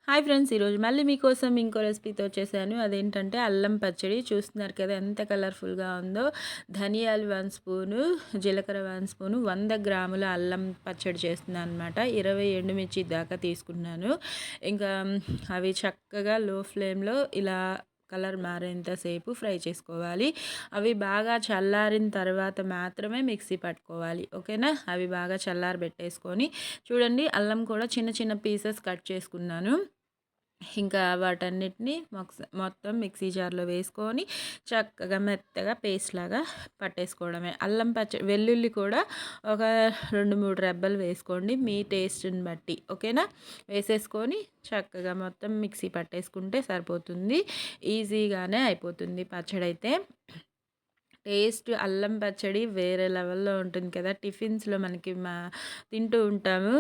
Hi friends, ఈరోజు మళ్ళీ మీకోసం ఇంకో రెసిపీతో వచ్చేసాను. అదేంటంటే అల్లం పచ్చడి. చూస్తున్నారు కదా ఎంత కలర్ఫుల్గా ఉందో. ధనియాలు 1 స్పూను, జీలకర్ర 1 స్పూను, 100 గ్రాముల అల్లం పచ్చడి చేస్తున్నాను అనమాట. 20 ఎండుమిర్చి దాకా తీసుకున్నాను. ఇంకా అవి చక్కగా లో ఫ్లేమ్లో ఇలా కలర్ మారేంతసేపు ఫ్రై చేసుకోవాలి. అవి బాగా చల్లారిన తర్వాత మాత్రమే మిక్సీ పట్టుకోవాలి. ఓకేనా? అవి బాగా చల్లారబెట్టేసుకొని చూడండి, అల్లం కూడా చిన్న చిన్న పీసెస్ కట్ చేసుకున్నాను. ఇంకా వాటన్నిటిని మొత్తం మిక్సీ జార్లో వేసుకొని చక్కగా మెత్తగా పేస్ట్ లాగా పట్టేసుకోవడమే. అల్లం వెల్లుల్లి కూడా ఒక 2-3 రెబ్బలు వేసుకోండి మీ టేస్ట్ని బట్టి. ఓకేనా? వేసేసుకొని చక్కగా మొత్తం మిక్సీ పట్టేసుకుంటే సరిపోతుంది. ఈజీగానే అయిపోతుంది పచ్చడి అయితే. టేస్ట్ అల్లం పచ్చడి వేరే లెవెల్లో ఉంటుంది కదా. టిఫిన్స్లో మనకి తింటూ ఉంటాము.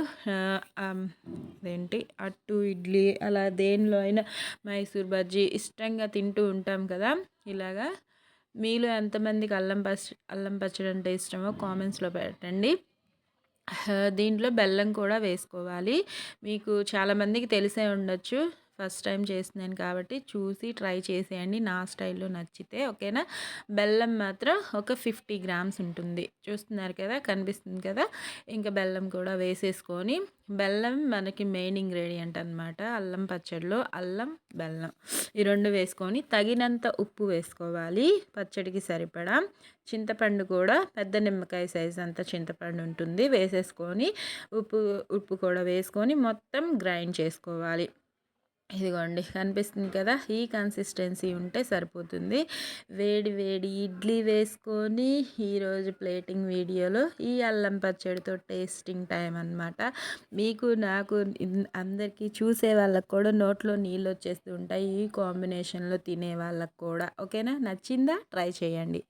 అదేంటి అట్టు, ఇడ్లీ అలా దేనిలో అయినా మైసూర్ బజ్జీ ఇష్టంగా తింటూ ఉంటాం కదా. ఇలాగా మీలో ఎంతమందికి అల్లం పచ్చడి అంటే ఇష్టమో కామెంట్స్లో పెట్టండి. దీంట్లో బెల్లం కూడా వేసుకోవాలి. మీకు చాలామందికి తెలిసే ఉండొచ్చు. ఫస్ట్ టైం చేస్తున్నాను కాబట్టి చూసి ట్రై చేసేయండి నా స్టైల్లో నచ్చితే. ఓకేనా? బెల్లం మాత్రం ఒక 50 గ్రామ్స్ ఉంటుంది. చూస్తున్నారు కదా, కనిపిస్తుంది కదా. ఇంకా బెల్లం కూడా వేసేసుకొని, బెల్లం మనకి మెయిన్ ఇంగ్రీడియంట్ అనమాట అల్లం పచ్చడిలో. అల్లం, బెల్లం ఈ 2 వేసుకొని తగినంత ఉప్పు వేసుకోవాలి. పచ్చడికి సరిపడా చింతపండు కూడా పెద్ద నిమ్మకాయ సైజ్ అంత చింతపండు ఉంటుంది, వేసేసుకొని ఉప్పు కూడా వేసుకొని మొత్తం గ్రైండ్ చేసుకోవాలి. ఇదిగోండి, కనిపిస్తుంది కదా. ఈ కన్సిస్టెన్సీ ఉంటే సరిపోతుంది. వేడి వేడి ఇడ్లీ వేసుకొని ఈరోజు ప్లేటింగ్ వీడియోలో ఈ అల్లం పచ్చడితో టేస్టింగ్ టైం అనమాట. మీకు నాకు అందరికీ చూసే వాళ్ళకు కూడా నోట్లో నీళ్ళు వచ్చేస్తూ ఉంటాయి ఈ కాంబినేషన్లో తినే వాళ్ళకు కూడా. ఓకేనా? నచ్చిందా? ట్రై చేయండి.